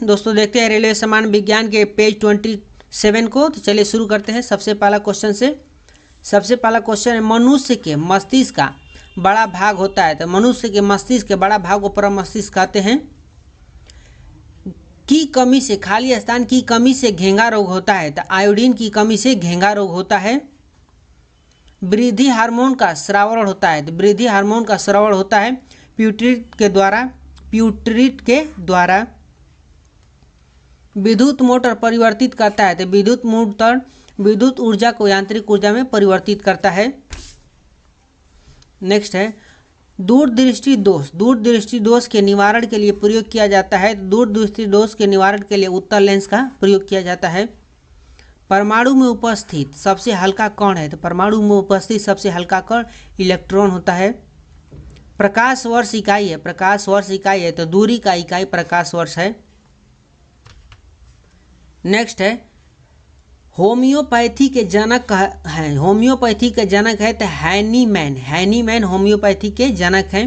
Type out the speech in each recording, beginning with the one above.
दोस्तों देखते हैं रेलवे सामान्य विज्ञान के पेज 27 को। तो चलिए शुरू करते हैं सबसे पहला क्वेश्चन से। सबसे पहला क्वेश्चन है, मनुष्य के मस्तिष्क का बड़ा भाग होता है। तो मनुष्य के मस्तिष्क के बड़ा भाग को प्रमस्तिष्क कहते हैं। की कमी से, खाली स्थान की कमी से घेंगा रोग होता है। तो आयोडीन की कमी से घेंगा रोग होता है। वृद्धि हार्मोन का स्रावण होता है। तो वृद्धि हार्मोन का स्रावण होता है प्यूटरिट के द्वारा। विद्युत मोटर परिवर्तित करता है। तो विद्युत मोटर विद्युत ऊर्जा को यांत्रिक ऊर्जा में परिवर्तित करता है। नेक्स्ट है, दूरदृष्टि दोष। दूरदृष्टि दोष के निवारण के लिए प्रयोग किया जाता है। दूरदृष्टि दोष के निवारण के लिए उत्तल लेंस का प्रयोग किया जाता है। परमाणु में उपस्थित सबसे हल्का कण है। तो परमाणु में उपस्थित सबसे हल्का कण इलेक्ट्रॉन होता है। प्रकाश वर्ष इकाई है। प्रकाश वर्ष इकाई है। तो दूरी का इकाई प्रकाश वर्ष है। नेक्स्ट है, होम्योपैथी के जनक हैं। होम्योपैथी के जनक है तो हैनीमैन। हैनीमैन होम्योपैथी के जनक हैं।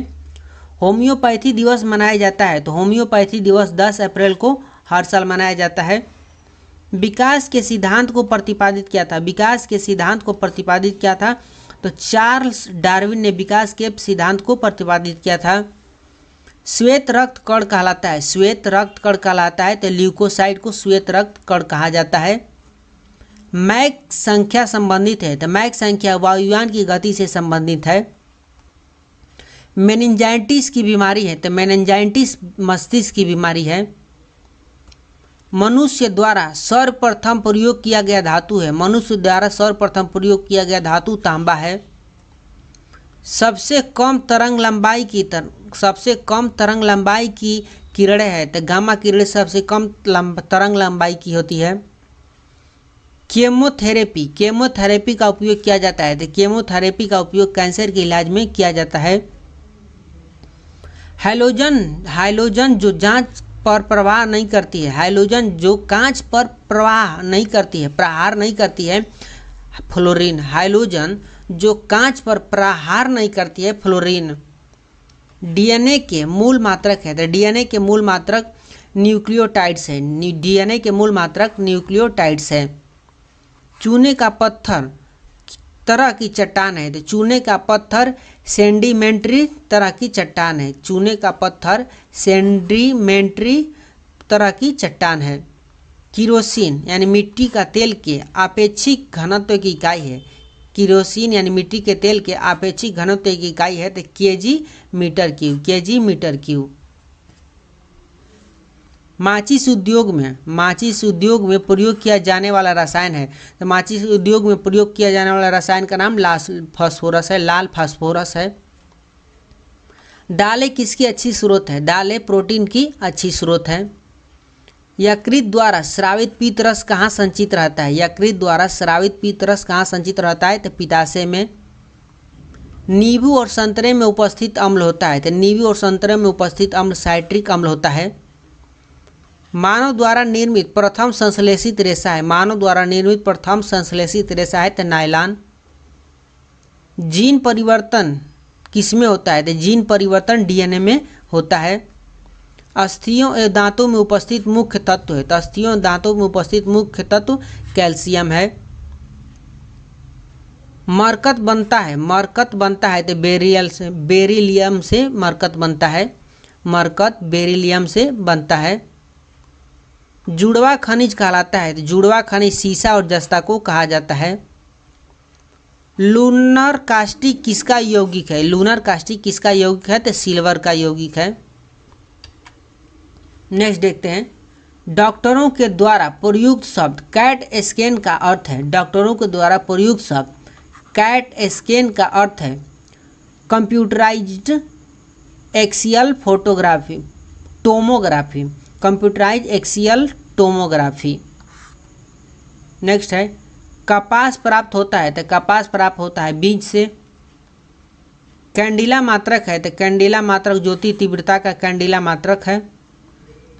होम्योपैथी दिवस मनाया जाता है। तो होम्योपैथी दिवस 10 अप्रैल को हर साल मनाया जाता है। विकास के सिद्धांत को प्रतिपादित किया था। विकास के सिद्धांत को प्रतिपादित किया था तो चार्ल्स डार्विन ने विकास के सिद्धांत को प्रतिपादित किया था। श्वेत रक्त कण कहलाता है। श्वेत रक्त कण कहलाता है तो ल्यूकोसाइट को श्वेत रक्त कण कहा जाता है। मैक संख्या संबंधित है। तो मैक संख्या वायुयान की गति से संबंधित है। मेनिंजाइटिस की बीमारी है। तो मेनिंजाइटिस मस्तिष्क की बीमारी है। मनुष्य द्वारा सर्वप्रथम प्रयोग किया गया धातु है। मनुष्य द्वारा सर्वप्रथम प्रयोग किया गया धातु तांबा है। सबसे कम तरंग लंबाई की किरणें है। तो गामा किरणें सबसे कम तरंग लंबाई की होती है। केमोथेरेपी का उपयोग किया जाता है। तो केमोथेरेपी का उपयोग कैंसर के इलाज में किया जाता है। हाइलोजन जो जांच पर प्रवाह नहीं करती है। हाइलोजन जो कांच पर प्रवाह नहीं करती है, प्रहार नहीं करती है, फ्लोरीन। हाइलोजन जो कांच पर प्रहार नहीं करती है, फ्लोरीन। डीएनए के मूल मात्रक है। तो डीएनए के मूल मात्रक न्यूक्लियोटाइड्स है। डीएनए के मूल मात्रक न्यूक्लियोटाइड्स है। चूने का पत्थर तरह की चट्टान है। तो चूने का पत्थर सेंडिमेंट्री तरह की चट्टान है। चूने का पत्थर सेंडिमेंट्री तरह की चट्टान है। किरोसिन यानी मिट्टी का तेल के आपेक्षिक घनत्व की इकाई है। किरोसिन यानी मिट्टी के तेल के आपेक्षिक घनत्व की इकाई है। तो केजी मीटर क्यूब। माचिस उद्योग में प्रयोग किया जाने वाला रसायन है। तो माचिस उद्योग में प्रयोग किया जाने वाला रसायन का नाम लाल फास्फोरस है। दालें किसकी अच्छी स्रोत है? दालें प्रोटीन की अच्छी स्रोत है। यकृत द्वारा स्रावित पीतरस कहाँ संचित रहता है? यकृत द्वारा स्रावित पीतरस कहाँ संचित रहता है? तो पित्ताशय में। नींबू और संतरे में उपस्थित अम्ल होता है। तो नींबू और संतरे में उपस्थित अम्ल साइट्रिक अम्ल होता है। मानव द्वारा निर्मित प्रथम संश्लेषित रेशा है। मानव द्वारा निर्मित प्रथम संश्लेषित रेशा है तो नायलॉन। जीन परिवर्तन किसमें होता है? तो जीन परिवर्तन डीएनए में होता है। अस्थियों एवं दांतों में उपस्थित मुख्य तत्व है। तो अस्थियों एवं दांतों में उपस्थित मुख्य तत्व कैल्शियम है। मरकत बनता है तो बेरिलियम से मरकत बनता है। मरकत बेरिलियम से बनता है। जुड़वा खनिज कहलाता है। तो जुड़वा खनिज सीसा और जस्ता को कहा जाता है। लूनर कास्टिक किसका यौगिक है? लूनर कास्टिक किसका यौगिक है? तो सिल्वर का यौगिक है। नेक्स्ट देखते हैं, डॉक्टरों के द्वारा प्रयुक्त शब्द कैट स्कैन का अर्थ है। डॉक्टरों के द्वारा प्रयुक्त शब्द कैट स्कैन का अर्थ है computerized axial tomography. Computerize axial tomography. Next है, कपास प्राप्त होता है। तो कपास प्राप्त होता है बीज से। कैंडिला मात्रक है। तो कैंडिला मात्रक ज्योति तीव्रता का कैंडिला मात्रक है।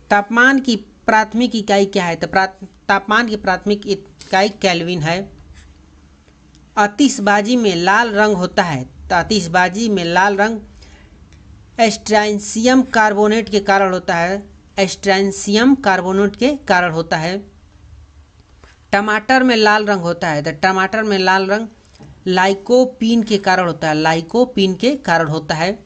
तापमान की प्राथमिक इकाई क्या है? तो तापमान की प्राथमिक इकाई केल्विन है। आतिशबाजी में लाल रंग होता है। तो आतिशबाजी में लाल रंग स्ट्रांशियम कार्बोनेट के कारण होता है। स्ट्रैंसियम कार्बोनेट के कारण होता है। टमाटर में लाल रंग होता है तो टमाटर में लाल रंग लाइकोपीन के कारण होता है, लाइकोपीन के कारण होता है।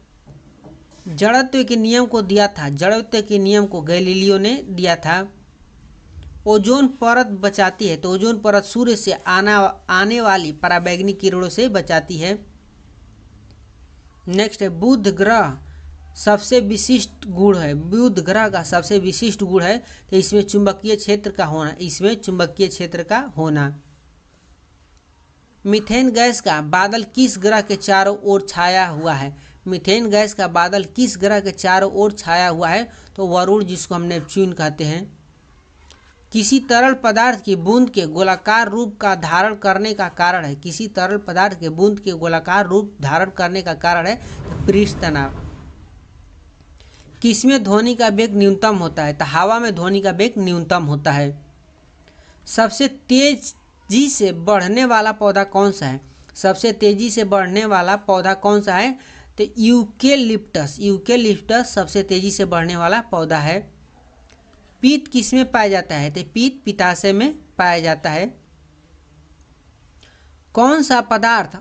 जड़त्व के नियम को दिया था, जड़त्व के नियम को गैलीलियो ने दिया था। ओजोन परत बचाती है तो ओजोन परत सूर्य से आने वाली पराबैंगनी किरणों से बचाती है। नेक्स्ट है बुध ग्रह सबसे विशिष्ट गुण है, बुध ग्रह का सबसे विशिष्ट गुण है तो इसमें चुंबकीय क्षेत्र का होना, इसमें चुंबकीय क्षेत्र का होना। मीथेन गैस का बादल किस ग्रह के चारों ओर छाया हुआ है, मीथेन गैस का बादल किस ग्रह के चारों ओर छाया हुआ है तो वरुण, जिसको हम नेपच्यून कहते हैं। किसी तरल पदार्थ की बूंद के गोलाकार रूप का धारण करने का कारण है, किसी तरल पदार्थ के बूंद के गोलाकार रूप धारण करने का कारण है पृष्ठ तनाव। किसमें ध्वनि का वेग न्यूनतम होता है तो हवा में ध्वनि का वेग न्यूनतम होता है। सबसे तेजी से बढ़ने वाला पौधा कौन सा है, सबसे तेजी से बढ़ने वाला पौधा कौन सा है तो यूकेलिप्टस, यूकेलिप्टस सबसे तेजी से बढ़ने वाला पौधा है। पीत किसमें पाया जाता है तो पीत पित्ताशय में पाया जाता है। कौन सा पदार्थ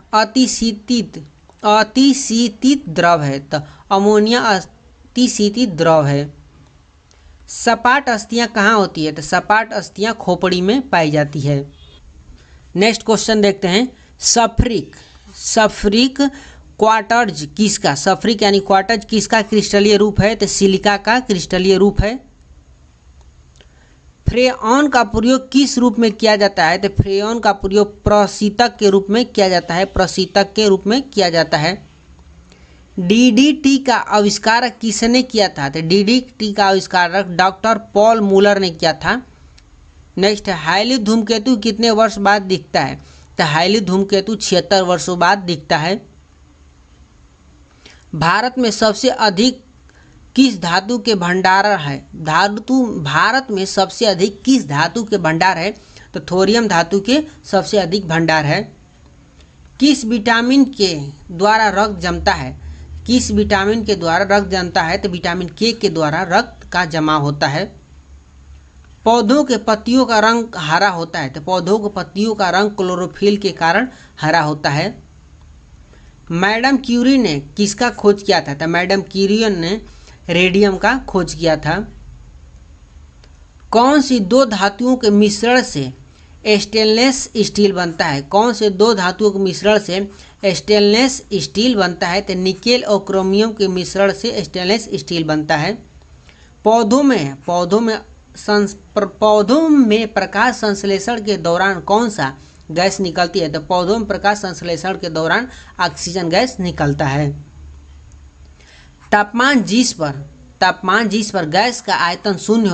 अतिशीतित द्रव है तो अमोनिया अतिशीतित द्रव है। सपाट अस्थियां कहाँ होती है तो सपाट अस्थियां खोपड़ी में पाई जाती है। नेक्स्ट क्वेश्चन देखते हैं। सल्फ्यूरिक क्वार्ट्ज किसका, सल्फ्यूरिक यानी क्वार्ट्ज किसका क्रिस्टलीय रूप है तो सिलिका का क्रिस्टलीय रूप है। फ्रेऑन का प्रयोग किस रूप में किया जाता है तो फ्रेऑन का प्रयोग प्रशीतक के रूप में किया जाता है, प्रशीतक के रूप में किया जाता है। डीडीटी का आविष्कार किसने किया था तो डीडीटी का आविष्कारक डॉक्टर पॉल मूलर ने किया था। नेक्स्ट, हाईली धूमकेतु कितने वर्ष बाद दिखता है तो हाईली धूमकेतु 76 वर्षों बाद दिखता है। भारत में सबसे अधिक किस धातु के भंडार है, भारत में सबसे अधिक किस धातु के भंडार है तो थोरियम धातु के सबसे अधिक भंडार है। किस विटामिन के द्वारा रक्त जमता है, किस विटामिन के द्वारा रक्त जमता है तो विटामिन के द्वारा रक्त का जमा होता है। पौधों के पत्तियों का रंग हरा होता है तो पौधों के पत्तियों का रंग क्लोरोफिल के कारण हरा होता है। मैडम क्यूरी ने किसका खोज किया था तो मैडम क्यूरी ने रेडियम का खोज किया था। कौन सी दो धातुओं के मिश्रण से स्टेनलेस स्टील बनता है, कौन से दो धातुओं के मिश्रण से स्टेनलेस स्टील बनता है तो निकेल और क्रोमियम के मिश्रण से स्टेनलेस स्टील बनता है। पौधों में प्रकाश संश्लेषण के दौरान कौन सा गैस निकलती है तो पौधों में प्रकाश संश्लेषण के दौरान ऑक्सीजन गैस निकलता है। तापमान जिस पर गैस का आयतन शून्य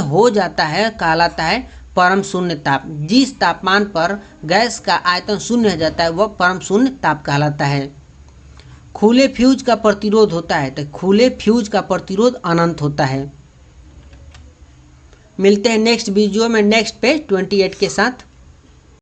हो जाता है कहलाता है परम शून्य ताप। जिस तापमान पर गैस का आयतन शून्य हो जाता है वह परम शून्य ताप कहलाता है। खुले फ्यूज का प्रतिरोध होता है तो खुले फ्यूज का प्रतिरोध अनंत होता है। मिलते हैं नेक्स्ट वीडियो में नेक्स्ट पेज 28 के साथ।